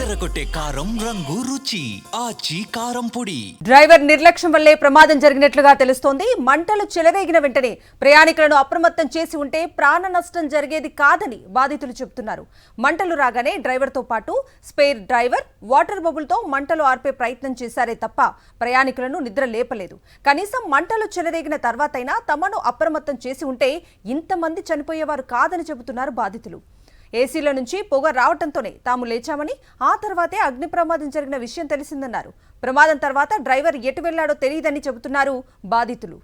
అదరగొట్టే కారం రంగు రుచి ఆచి కారం పొడి. డ్రైవర్ నిర్లక్ష్యం వల్లే ప్రమాదం జరిగినట్లుగా తెలుస్తోంది. మంటలు చెలరేగిన వెంటనే ప్రయాణికులను అప్రమత్తం చేసి ఉంటే ప్రాణ నష్టం జరిగేది కాదని బాధితులు చెబుతున్నారు. మంటలు రాగానే డ్రైవర్తో పాటు స్పేర్ డ్రైవర్ వాటర్ బబుల్తో మంటలు ఆర్పే ప్రయత్నం చేశారే తప్ప ప్రయాణికులను నిద్ర లేపలేదు. కనీసం మంటలు చెలరేగిన తర్వాతైనా తమను అప్రమత్తం చేసి ఉంటే ఇంతమంది చనిపోయేవారు కాదని చెబుతున్నారు బాధితులు. ఏసీల నుంచి పొగ రావడంతోనే తాము లేచామని, ఆ తర్వాతే అగ్ని ప్రమాదం జరిగిన విషయం తెలిసిందన్నారు. ప్రమాదం తర్వాత డ్రైవర్ ఎటు వెళ్లాడో తెలియదని చెబుతున్నారు బాధితులు.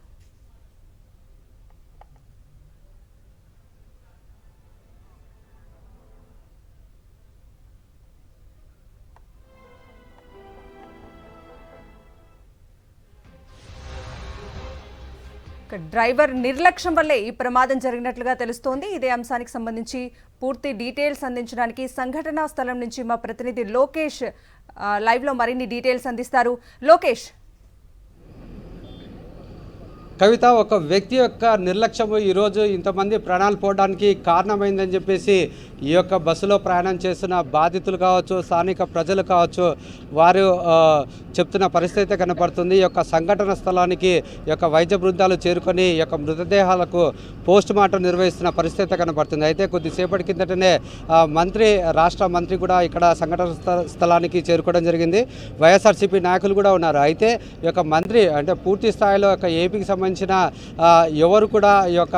డ్రైవర్ నిర్లక్ష్యం వల్లే ఈ ప్రమాదం జరిగినట్లుగా తెలుస్తోంది. ఇదే అంశానికి సంబంధించి పూర్తి డీటెయిల్స్ అందించడానికి సంఘటనా స్థలం నుంచి మా ప్రతినిధి లోకేష్ లైవ్ లో మరిన్ని డీటెయిల్స్ అందిస్తారు. లోకేష్. కవిత, ఒక వ్యక్తి యొక్క నిర్లక్ష్యము ఈరోజు ఇంతమంది ప్రాణాలు పోవడానికి కారణమైందని చెప్పేసి ఈ యొక్క బస్సులో ప్రయాణం చేస్తున్న బాధితులు కావచ్చు, స్థానిక ప్రజలు కావచ్చు, వారు చెప్తున్న పరిస్థితి కనపడుతుంది. ఈ యొక్క సంఘటన స్థలానికి ఈ యొక్క వైద్య బృందాలు చేరుకొని ఈ యొక్క మృతదేహాలకు పోస్ట్ మార్టం నిర్వహిస్తున్న పరిస్థితి కనపడుతుంది. అయితే కొద్దిసేపటి కిందటనే రాష్ట్ర మంత్రి కూడా ఇక్కడ సంఘటన స్థలానికి చేరుకోవడం జరిగింది. వైఎస్ఆర్సీపీ నాయకులు కూడా ఉన్నారు. అయితే ఈ యొక్క మంత్రి అంటే పూర్తి స్థాయిలో ఏపీకి సంబంధించిన ఎవరు కూడా ఈ యొక్క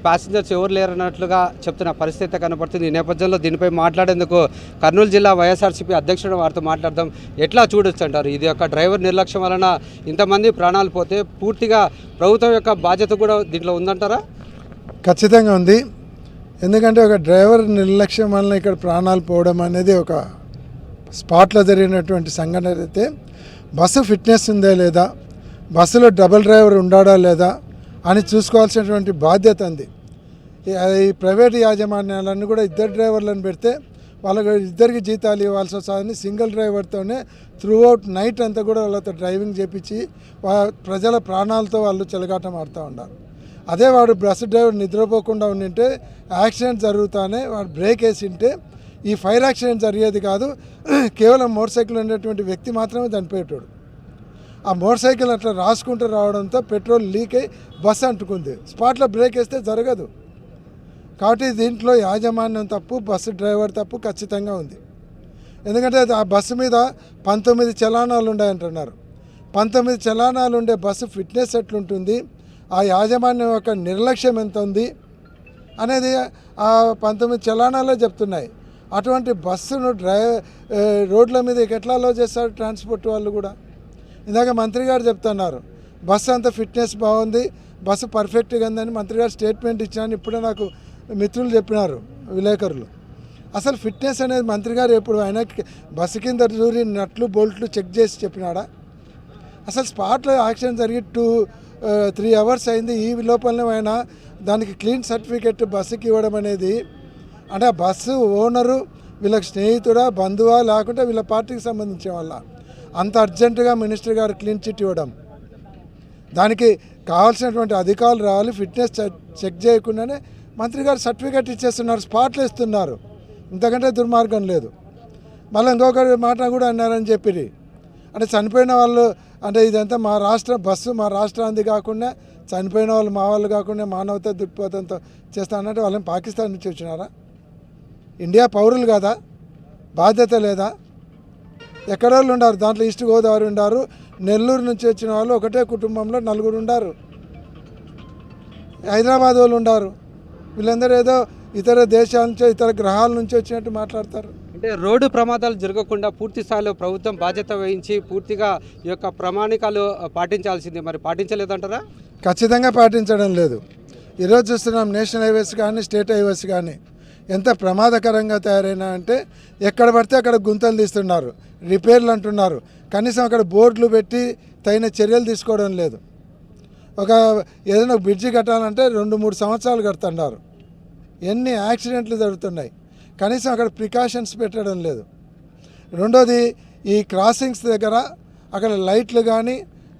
ప్యాసింజర్స్ ఎవరు లేరన్నట్లుగా చెప్తున్న పరిస్థితి కనపడుతుంది. ఈ నేపథ్యంలో దీనిపై మాట్లాడేందుకు కర్నూలు జిల్లా వైఎస్ఆర్సీపీ అధ్యక్షుడు వారితో మాట్లాడదాం. ఎట్లా చూడొచ్చు అంటారు? ఇది యొక్క డ్రైవర్ నిర్లక్ష్యం వలన ఇంతమంది ప్రాణాలు పోతే పూర్తిగా ప్రభుత్వం యొక్క బాధ్యత కూడా దీంట్లో ఉందంటారా? ఖచ్చితంగా ఉంది. ఎందుకంటే ఒక డ్రైవర్ నిర్లక్ష్యం వలన ఇక్కడ ప్రాణాలు పోవడం అనేది ఒక స్పాట్లో జరిగినటువంటి సంఘటన. అయితే బస్సు ఫిట్నెస్ ఉందా లేదా, బస్సులో డబుల్ డ్రైవర్ ఉండాడా లేదా అని చూసుకోవాల్సినటువంటి బాధ్యత ఉంది. ఈ ప్రైవేట్ యాజమాన్యాలన్నీ కూడా ఇద్దరు డ్రైవర్లను పెడితే వాళ్ళకి ఇద్దరికి జీతాలు ఇవ్వాల్సి వస్తుందని సింగిల్ డ్రైవర్తోనే త్రూఅవుట్ నైట్ అంతా కూడా వాళ్ళతో డ్రైవింగ్ చేపించి ప్రజల ప్రాణాలతో వాళ్ళు చెలగాటం ఆడుతూ ఉన్నారు. అదే వాడు బస్సు డ్రైవర్ నిద్రపోకుండా ఉండింటే యాక్సిడెంట్ జరుగుతానే వాడు బ్రేక్ వేసి ఉంటే ఈ ఫైర్ యాక్సిడెంట్ జరిగేది కాదు. కేవలం మోటార్ సైకిల్ ఉండేటువంటి వ్యక్తి మాత్రమే చనిపోయేటోడు. ఆ మోటార్ సైకిల్ అట్లా రాసుకుంటూ రావడంతో పెట్రోల్ లీక్ అయ్యి బస్సు అంటుకుంది. స్పాట్లో బ్రేక్ వేస్తే జరగదు. కాబట్టి దీంట్లో యాజమాన్యం తప్పు, బస్సు డ్రైవర్ తప్పు ఖచ్చితంగా ఉంది. ఎందుకంటే ఆ బస్సు మీద 19 చలానాలు ఉన్నాయంటున్నారు. 19 చలానాలు ఉండే బస్సు ఫిట్నెస్ ఎట్లుంటుంది, ఆ యాజమాన్యం యొక్క నిర్లక్ష్యం ఎంత ఉంది అనేది ఆ 19 చలానాలే చెప్తున్నాయి. అటువంటి బస్సును రోడ్ల మీద ఎట్లా అలో చేస్తారు ట్రాన్స్పోర్ట్ వాళ్ళు కూడా. ఇందాక మంత్రి గారు చెప్తున్నారు బస్సు అంతా ఫిట్నెస్ బాగుంది, బస్సు పర్ఫెక్ట్గా ఉందని మంత్రి గారు స్టేట్మెంట్ ఇచ్చాను. ఇప్పుడే నాకు మిత్రులు చెప్పినారు, విలేకరులు. అసలు ఫిట్నెస్ అనేది మంత్రి గారు ఎప్పుడు ఆయన బస్సు కింద దూరి నట్లు బోల్ట్లు చెక్ చేసి చెప్పినాడా? అసలు స్పాట్లో యాక్సిడెంట్ జరిగి 2-3 అవర్స్ అయింది. ఈ లోపలనే ఆయన దానికి క్లీన్ సర్టిఫికెట్ బస్సుకి ఇవ్వడం అనేది అంటే ఆ బస్సు ఓనరు వీళ్ళకి స్నేహితుడా, బంధువా, లేకుంటే వీళ్ళ పార్టీకి సంబంధించిన వాళ్ళ అంత అర్జెంటుగా మినిస్టర్ గారు క్లీన్ చిట్ ఇవ్వడం, దానికి కావాల్సినటువంటి అధికారులు రావాలి. ఫిట్నెస్ చెక్ చేయకుండానే మంత్రి గారు సర్టిఫికేట్ ఇచ్చేస్తున్నారు, స్పాట్లు ఇస్తున్నారు. ఇంతకంటే దుర్మార్గం లేదు. మళ్ళీ ఇంకొకరి మాట కూడా అన్నారని చెప్పి అంటే చనిపోయిన వాళ్ళు అంటే ఇదంతా మా రాష్ట్ర బస్సు మా రాష్ట్రానికి కాకుండా చనిపోయిన వాళ్ళు మా వాళ్ళు కాకుండా మానవతా దృక్పథంతో చేస్తానంటే వాళ్ళని పాకిస్తాన్ నుంచి వచ్చినారా? ఇండియా పౌరులు కదా, బాధ్యత లేదా? ఎక్కడోళ్ళు ఉండారు దాంట్లో. ఈస్ట్ గోదావరి ఉండారు, నెల్లూరు నుంచి వచ్చిన వాళ్ళు ఒకటే కుటుంబంలో 4 ఉండారు, హైదరాబాద్ వాళ్ళు ఉండారు. వీళ్ళందరూ ఏదో ఇతర దేశాల నుంచో ఇతర గ్రహాల నుంచి వచ్చినట్టు మాట్లాడతారు. అంటే రోడ్డు ప్రమాదాలు జరగకుండా పూర్తి స్థాయిలో ప్రభుత్వం బాధ్యత వహించి పూర్తిగా ఈ యొక్క ప్రమాణికాలు పాటించాల్సింది, మరి పాటించలేదంటారా? ఖచ్చితంగా పాటించడం లేదు. ఈరోజు చూస్తున్నాం నేషనల్ హైవేస్ కానీ స్టేట్ హైవేస్ కానీ ఎంత ప్రమాదకరంగా తయారైనా అంటే ఎక్కడ పడితే అక్కడ గుంతలు తీస్తున్నారు, రిపేర్లు అంటున్నారు. కనీసం అక్కడ బోర్డులు పెట్టి తగిన చర్యలు తీసుకోవడం లేదు. ఏదైనా బ్రిడ్జి కట్టాలంటే 2-3 సంవత్సరాలు కడుతున్నారు. ఎన్ని యాక్సిడెంట్లు జరుగుతున్నాయి, కనీసం అక్కడ ప్రికాషన్స్ పెట్టడం లేదు. రెండోది, ఈ క్రాసింగ్స్ దగ్గర అక్కడ లైట్లు కానీ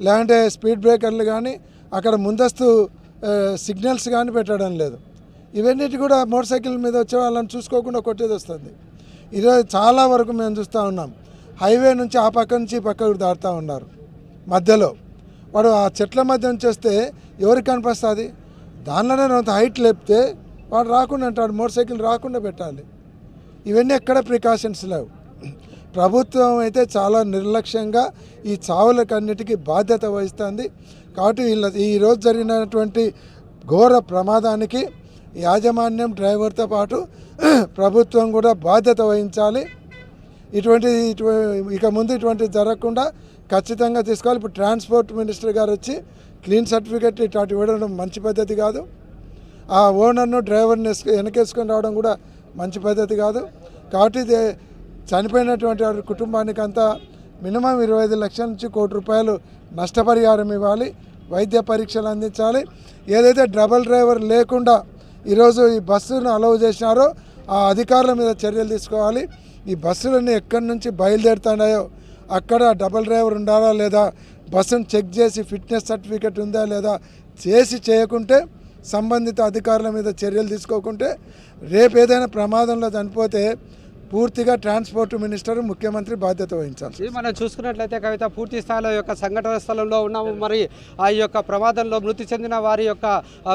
లేదంటే స్పీడ్ బ్రేకర్లు కానీ అక్కడ ముందస్తు సిగ్నల్స్ కానీ పెట్టడం లేదు. ఇవన్నిటి కూడా మోటార్ సైకిల్ మీద వచ్చే వాళ్ళని చూసుకోకుండా కొట్టేది వస్తుంది. ఈరోజు చాలా వరకు మేము చూస్తూ ఉన్నాం, హైవే నుంచి ఆ పక్క నుంచి ఈ పక్కకు దాటుతూ ఉన్నారు. మధ్యలో వాడు ఆ చెట్ల మధ్య నుంచి వస్తే ఎవరికి కనిపిస్తుంది? దానిలోనే అంత హైట్ లేపితే వాడు రాకుండా అంటాడు, మోటార్ సైకిల్ రాకుండా పెట్టాలి. ఇవన్నీ ఎక్కడ ప్రికాషన్స్ లేవు. ప్రభుత్వం అయితే చాలా నిర్లక్ష్యంగా ఈ చావులకన్నిటికీ బాధ్యత వహిస్తుంది. కాబట్టి ఈరోజు జరిగినటువంటి ఘోర ప్రమాదానికి యాజమాన్యం, డ్రైవర్తో పాటు ప్రభుత్వం కూడా బాధ్యత వహించాలి. ఇక ముందు ఇటువంటిది జరగకుండా ఖచ్చితంగా తీసుకోవాలి. ఇప్పుడు ట్రాన్స్పోర్ట్ మినిస్టర్ గారు వచ్చి క్లీన్ సర్టిఫికెట్ ఇట్లాంటి ఇవ్వడం మంచి పద్ధతి కాదు. ఆ ఓనర్ను, డ్రైవర్ని వెనకేసుకొని రావడం కూడా మంచి పద్ధతి కాదు. కాబట్టి చనిపోయినటువంటి వారి కుటుంబానికి అంతా మినిమం 25 లక్షల నుంచి ₹1 కోటి నష్టపరిహారం ఇవ్వాలి. వైద్య పరీక్షలు అందించాలి. ఏదైతే డబల్ డ్రైవర్ లేకుండా ఈరోజు ఈ బస్సును అలౌ చేసినారో ఆ అధికారుల మీద చర్యలు తీసుకోవాలి. ఈ బస్సులన్నీ ఎక్కడి నుంచి బయలుదేరుతున్నాయో అక్కడ డబల్ డ్రైవర్ ఉండాలా లేదా, బస్సును చెక్ చేసి ఫిట్నెస్ సర్టిఫికెట్ ఉందా లేదా చేయకుంటే, సంబంధిత అధికారుల మీద చర్యలు తీసుకోకుంటే రేపు ఏదైనా ప్రమాదంలో చనిపోతే పూర్తిగా ట్రాన్స్పోర్ట్ మినిస్టర్, ముఖ్యమంత్రి బాధ్యత వహించాలి. ఇది మనం చూసుకున్నట్లయితే కవిత, పూర్తి స్థాయిలో యొక్క సంఘటన స్థలంలో ఉన్నాము. మరి ఆ యొక్క ప్రమాదంలో మృతి చెందిన వారి యొక్క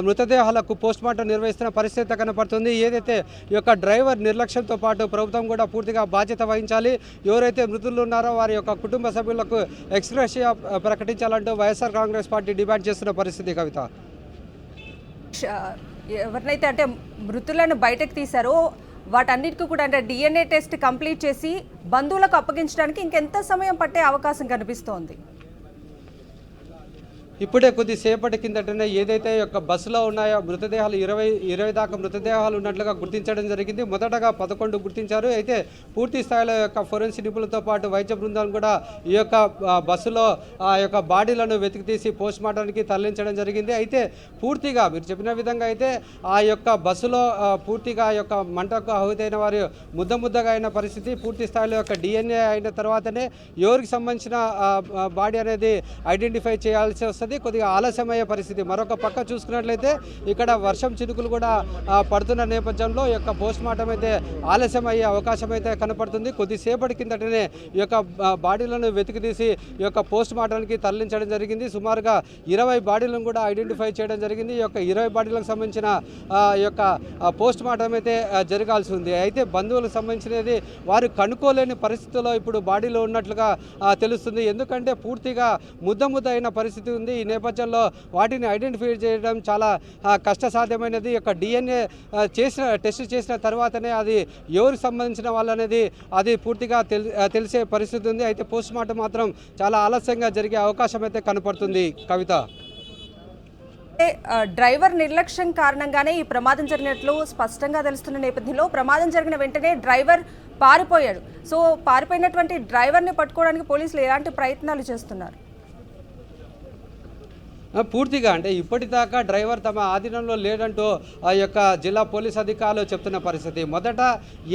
మృతదేహాలకు పోస్ట్మార్టం నిర్వహిస్తున్న పరిస్థితి కనపడుతుంది. ఏదైతే ఈ యొక్క డ్రైవర్ నిర్లక్ష్యంతో పాటు ప్రభుత్వం కూడా పూర్తిగా బాధ్యత వహించాలి. ఎవరైతే మృతులు ఉన్నారో వారి యొక్క కుటుంబ సభ్యులకు ఎక్స్గ్రేషియా ప్రకటించాలంటూ వైఎస్ఆర్ కాంగ్రెస్ పార్టీ డిమాండ్ చేస్తున్న పరిస్థితి. కవిత, ఎవరినైతే అంటే మృతులను బయటకు తీశారో వాటన్నిటికీ కూడా అంటే DNA టెస్ట్ కంప్లీట్ చేసి బంధువులకు అప్పగించడానికి ఇంకెంత సమయం పట్టే అవకాశం కనిపిస్తోంది? ఇప్పుడే కొద్దిసేపటి కిందటనే ఏదైతే యొక్క బస్సులో ఉన్నాయో మృతదేహాలు 20 దాకా మృతదేహాలు ఉన్నట్లుగా గుర్తించడం జరిగింది. మొదటగా 11 గుర్తించారు. అయితే పూర్తి స్థాయిలో యొక్క ఫోరెన్సిక్ నిపుణులతో పాటు వైద్య బృందాలు కూడా ఈ యొక్క బస్సులో ఆ యొక్క బాడీలను వెతికి తీసి పోస్ట్ మార్టానికి తరలించడం జరిగింది. అయితే పూర్తిగా మీరు చెప్పిన విధంగా అయితే ఆ యొక్క బస్సులో పూర్తిగా యొక్క మంటకు ఆహుతైన వారు ముద్దగా అయిన పరిస్థితి. పూర్తి స్థాయిలో యొక్క DNA అయిన తర్వాతనే ఎవరికి సంబంధించిన బాడీ అనేది ఐడెంటిఫై చేయాల్సి వస్తుంది. కొద్దిగా ఆలస్యమయ్యే పరిస్థితి. మరొక పక్క చూసుకున్నట్లయితే ఇక్కడ వర్షం చినుకులు కూడా పడుతున్న నేపథ్యంలో ఈ యొక్క పోస్ట్ మార్టం అయితే ఆలస్యం అయ్యే అవకాశం అయితే కనపడుతుంది. కొద్దిసేపటి కిందటనే ఈ యొక్క బాడీలను వెతికి తీసి ఈ యొక్క పోస్ట్ మార్టానికి తరలించడం జరిగింది. సుమారుగా 20 బాడీలను కూడా ఐడెంటిఫై చేయడం జరిగింది. ఈ యొక్క 20 బాడీలకు సంబంధించిన ఈ యొక్క పోస్ట్ మార్టం అయితే జరగాల్సి ఉంది. అయితే బంధువులకు సంబంధించినది వారు కనుక్కోలేని పరిస్థితుల్లో ఇప్పుడు బాడీలో ఉన్నట్లుగా తెలుస్తుంది. ఎందుకంటే పూర్తిగా ముద్ద అయిన పరిస్థితి ఉంది. ఈ నేపథ్యంలో వాటిని ఐడెంటిఫై చేయడం చాలా కష్టసాధ్యమైనది. యొక్క DNA టెస్ట్ చేసిన తర్వాతనే అది ఎవరికి సంబంధించిన వాళ్ళనేది అది పూర్తిగా తెలిసే పరిస్థితి ఉంది. అయితే పోస్ట్ మార్టం మాత్రం చాలా ఆలస్యంగా జరిగే అవకాశం అయితే కనపడుతుంది. కవిత, డ్రైవర్ నిర్లక్ష్యం కారణంగానే ఈ ప్రమాదం జరిగినట్లు స్పష్టంగా తెలుస్తున్న నేపథ్యంలో ప్రమాదం జరిగిన వెంటనే డ్రైవర్ పారిపోయాడు. సో పారిపోయినటువంటి డ్రైవర్ని పట్టుకోవడానికి పోలీసులు ఎలాంటి ప్రయత్నాలు చేస్తున్నారు? పూర్తిగా అంటే ఇప్పటిదాకా డ్రైవర్ తమ ఆధీనంలో లేదంటూ ఆ యొక్క జిల్లా పోలీస్ అధికారులు చెప్తున్న పరిస్థితి. మొదట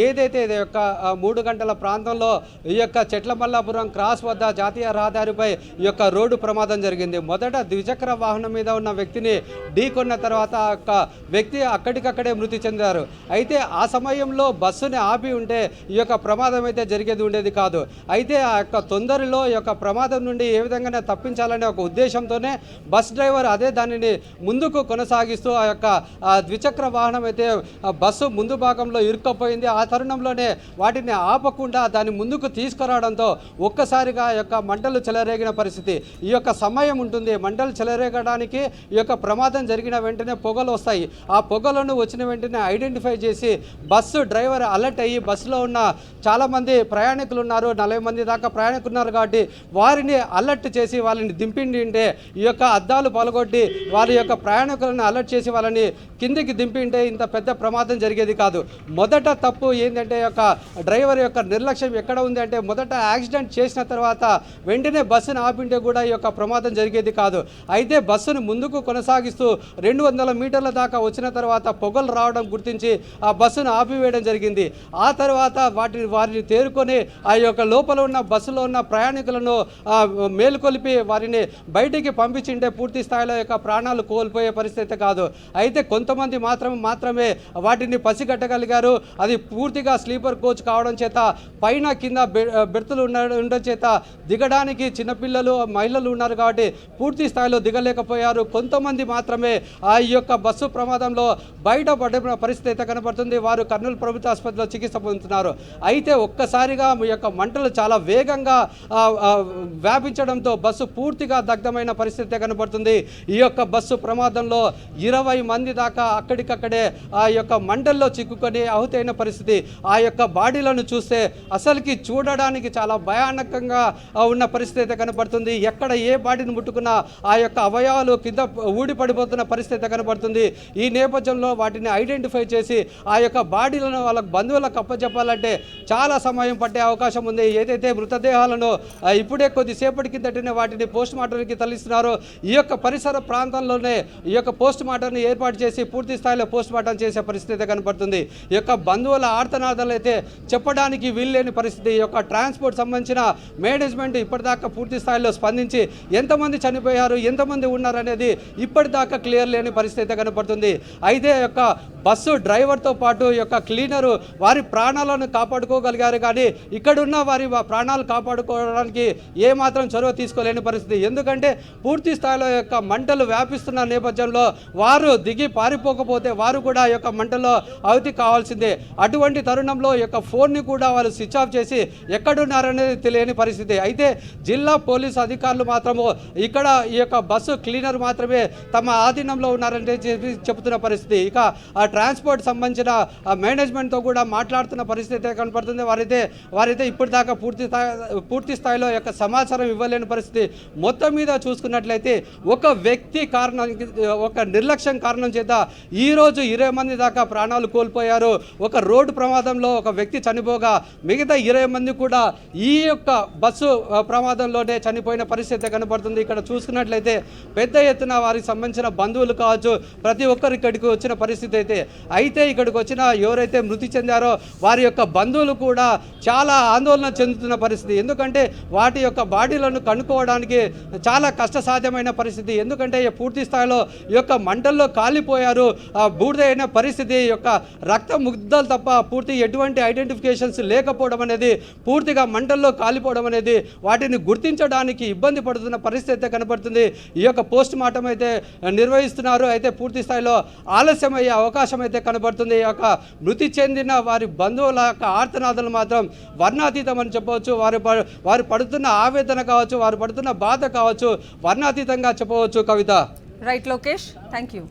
ఏదైతే ఇది యొక్క 3 గంటల ప్రాంతంలో ఈ యొక్క చెట్లమల్లాపురం క్రాస్ వద్ద జాతీయ రహదారిపై ఈ యొక్క రోడ్డు ప్రమాదం జరిగింది. మొదట ద్విచక్ర వాహనం మీద ఉన్న వ్యక్తిని ఢీకొన్న తర్వాత ఆ యొక్క వ్యక్తి అక్కడికక్కడే మృతి చెందారు. అయితే ఆ సమయంలో బస్సుని ఆపి ఉంటే ఈ యొక్క ప్రమాదం అయితే జరిగేది ఉండేది కాదు. అయితే ఆ యొక్క తొందరలో ఈ యొక్క ప్రమాదం నుండి ఏ విధంగానే తప్పించాలనే ఒక ఉద్దేశంతోనే బస్ డ్రైవర్ అదే దానిని ముందుకు కొనసాగిస్తూ ఆ యొక్క ద్విచక్ర వాహనం అయితే బస్సు ముందు భాగంలో ఇరుక్కపోయింది. ఆ తరుణంలోనే వాటిని ఆపకుండా దాన్ని ముందుకు తీసుకురావడంతో ఒక్కసారిగా ఆ యొక్క మంటలు చెలరేగిన పరిస్థితి. ఈ యొక్క సమయం ఉంటుంది. మంటలు చెలరేగడానికి ఈ యొక్క ప్రమాదం జరిగిన వెంటనే పొగలు వస్తాయి. ఆ పొగలను వచ్చిన వెంటనే ఐడెంటిఫై చేసి బస్సు డ్రైవర్ అలర్ట్ అయ్యి బస్సులో ఉన్న చాలామంది ప్రయాణికులు ఉన్నారు, 40 మంది దాకా ప్రయాణికులు ఉన్నారు కాబట్టి వారిని అలర్ట్ చేసి వాళ్ళని దింపిండి ఈ యొక్క అద్దాలు పలగొట్టి వారి యొక్క ప్రయాణికులను అలర్ట్ చేసి వాళ్ళని కిందికి దింపింటే ఇంత పెద్ద ప్రమాదం జరిగేది కాదు. మొదట తప్పు ఏంటంటే యొక్క డ్రైవర్ యొక్క నిర్లక్ష్యం ఎక్కడ ఉంది అంటే మొదట యాక్సిడెంట్ చేసిన తర్వాత వెంటనే బస్సును ఆపింటే కూడా ఈ యొక్క ప్రమాదం జరిగేది కాదు. అయితే బస్సును ముందుకు కొనసాగిస్తూ 200 మీటర్ల దాకా వచ్చిన తర్వాత పొగలు రావడం గుర్తించి ఆ బస్సును ఆపివేయడం జరిగింది. ఆ తర్వాత వారిని తేరుకొని ఆ యొక్క లోపల ఉన్న బస్సులో ఉన్న ప్రయాణికులను మేలుకొలిపి వారిని బయటికి పంపించింటే పూర్తి స్థాయిలో యొక్క ప్రాణాలు కోల్పోయే పరిస్థితి కాదు. అయితే కొంతమంది మాత్రమే వాటిని పసిగట్టగలిగారు. అది పూర్తిగా స్లీపర్ కోచ్ కావడం చేత పైన కింద బెర్తులు ఉండడం చేత దిగడానికి చిన్నపిల్లలు మహిళలు ఉన్నారు కాబట్టి పూర్తి స్థాయిలో దిగలేకపోయారు. కొంతమంది మాత్రమే ఆ యొక్క బస్సు ప్రమాదంలో బయటపడిన పరిస్థితి అయితే కనబడుతుంది. వారు కర్నూలు ప్రభుత్వ ఆసుపత్రిలో చికిత్స పొందుతున్నారు. అయితే ఒక్కసారిగా ఈ యొక్క మంటలు చాలా వేగంగా వ్యాపించడంతో బస్సు పూర్తిగా దగ్ధమైన పరిస్థితి కనబడుతుంది. ఈ యొక్క బస్సు ప్రమాదంలో 20 మంది దాకా అక్కడికక్కడే ఆ యొక్క మంటల్లో చిక్కుకొని ఆహుతైన పరిస్థితి. ఆ యొక్క బాడీలను చూస్తే అసలుకి చూడడానికి చాలా భయానకంగా ఉన్న పరిస్థితి అయితే కనబడుతుంది. ఎక్కడ ఏ బాడీని ముట్టుకున్నా ఆ యొక్క అవయవాలు కింద ఊడిపడిపోతున్న పరిస్థితి కనబడుతుంది. ఈ నేపథ్యంలో వాటిని ఐడెంటిఫై చేసి ఆ యొక్క బాడీలను వాళ్ళ బంధువులకు అప్పచెప్పాలంటే చాలా సమయం పట్టే అవకాశం ఉంది. ఏదైతే మృతదేహాలను ఇప్పుడే కొద్దిసేపటి కిందటనే వాటిని పోస్ట్ మార్టంకి తరలిస్తున్నారో ఈ యొక్క పరిసర ప్రాంతంలోనే ఈ యొక్క పోస్ట్ మార్టంని ఏర్పాటు చేసి పూర్తి స్థాయిలో పోస్ట్ మార్టం చేసే పరిస్థితి కనబడుతుంది. ఈ యొక్క బంధువుల ఆర్తనాదాలు అయితే చెప్పడానికి వీల్లేని పరిస్థితి. ఈ యొక్క ట్రాన్స్పోర్ట్ సంబంధించిన మేనేజ్మెంట్ ఇప్పటిదాకా పూర్తి స్థాయిలో స్పందించి ఎంతమంది చనిపోయారు, ఎంతమంది ఉన్నారు అనేది ఇప్పటిదాకా క్లియర్ లేని పరిస్థితి కనబడుతుంది. అయితే యొక్క బస్సు డ్రైవర్తో పాటు ఈ యొక్క క్లీనరు వారి ప్రాణాలను కాపాడుకోగలిగారు కానీ ఇక్కడున్న వారి ప్రాణాలు కాపాడుకోవడానికి ఏమాత్రం చొరవ తీసుకోలేని పరిస్థితి. ఎందుకంటే పూర్తి స్థాయిలో యొక్క మంటలు వ్యాపిస్తున్న నేపథ్యంలో వారు దిగి పారిపోకపోతే వారు కూడా ఈ యొక్క మంటల్లో ఆహుతి కావాల్సిందే. అటువంటి తరుణంలో ఈ యొక్క ఫోన్ని కూడా వాళ్ళు స్విచ్ ఆఫ్ చేసి ఎక్కడున్నారనేది తెలియని పరిస్థితి. అయితే జిల్లా పోలీసు అధికారులు మాత్రము ఇక్కడ ఈ యొక్క బస్సు క్లీనర్ మాత్రమే తమ ఆధీనంలో ఉన్నారని చెప్పి చెబుతున్న పరిస్థితి. ఇక ఆ ట్రాన్స్పోర్ట్ సంబంధించిన మేనేజ్మెంట్తో కూడా మాట్లాడుతున్న పరిస్థితి కనపడుతుంది. వారైతే ఇప్పటిదాకా పూర్తి స్థాయిలో యొక్క సమాచారం ఇవ్వలేని పరిస్థితి. మొత్తం మీద చూసుకున్నట్లయితే ఒక వ్యక్తి కారణానికి ఒక నిర్లక్ష్యం కారణం చేత ఈరోజు 20 మంది దాకా ప్రాణాలు కోల్పోయారు. ఒక రోడ్డు ప్రమాదంలో ఒక వ్యక్తి చనిపోగా మిగతా 20 మంది కూడా ఈ యొక్క బస్సు ప్రమాదంలోనే చనిపోయిన పరిస్థితి కనబడుతుంది. ఇక్కడ చూసుకున్నట్లయితే పెద్ద ఎత్తున వారికి సంబంధించిన బంధువులు కావచ్చు ప్రతి ఒక్కరు ఇక్కడికి వచ్చిన పరిస్థితి అయితే ఇక్కడికి వచ్చిన ఎవరైతే మృతి చెందారో వారి యొక్క బంధువులు కూడా చాలా ఆందోళన చెందుతున్న పరిస్థితి. ఎందుకంటే వాటి యొక్క బాడీలను కనుక్కోవడానికి చాలా కష్టసాధ్యమైన పరిస్థితి. ఎందుకంటే పూర్తి స్థాయిలో ఈ యొక్క మంటల్లో కాలిపోయారు. బూడిదైన పరిస్థితి, యొక్క రక్త ముద్దలు తప్ప పూర్తి ఎటువంటి ఐడెంటిఫికేషన్స్ లేకపోవడం అనేది, పూర్తిగా మంటల్లో కాలిపోవడం అనేది వాటిని గుర్తించడానికి ఇబ్బంది పడుతున్న పరిస్థితి కనబడుతుంది. ఈ యొక్క పోస్ట్ మార్టం అయితే నిర్వహిస్తున్నారు. అయితే పూర్తి స్థాయిలో ఆలస్యమయ్యే అవకాశం అయితే కనబడుతుంది. ఈ యొక్క మృతి చెందిన వారి బంధువుల యొక్క ఆర్తనాదాలు మాత్రం వర్ణాతీతం అని చెప్పవచ్చు. వారు పడుతున్న ఆవేదన కావచ్చు, వారు పడుతున్న బాధ కావచ్చు, వర్ణాతీతంగా చెప్పవచ్చు. Kavitha. Right Lokesh, thank you.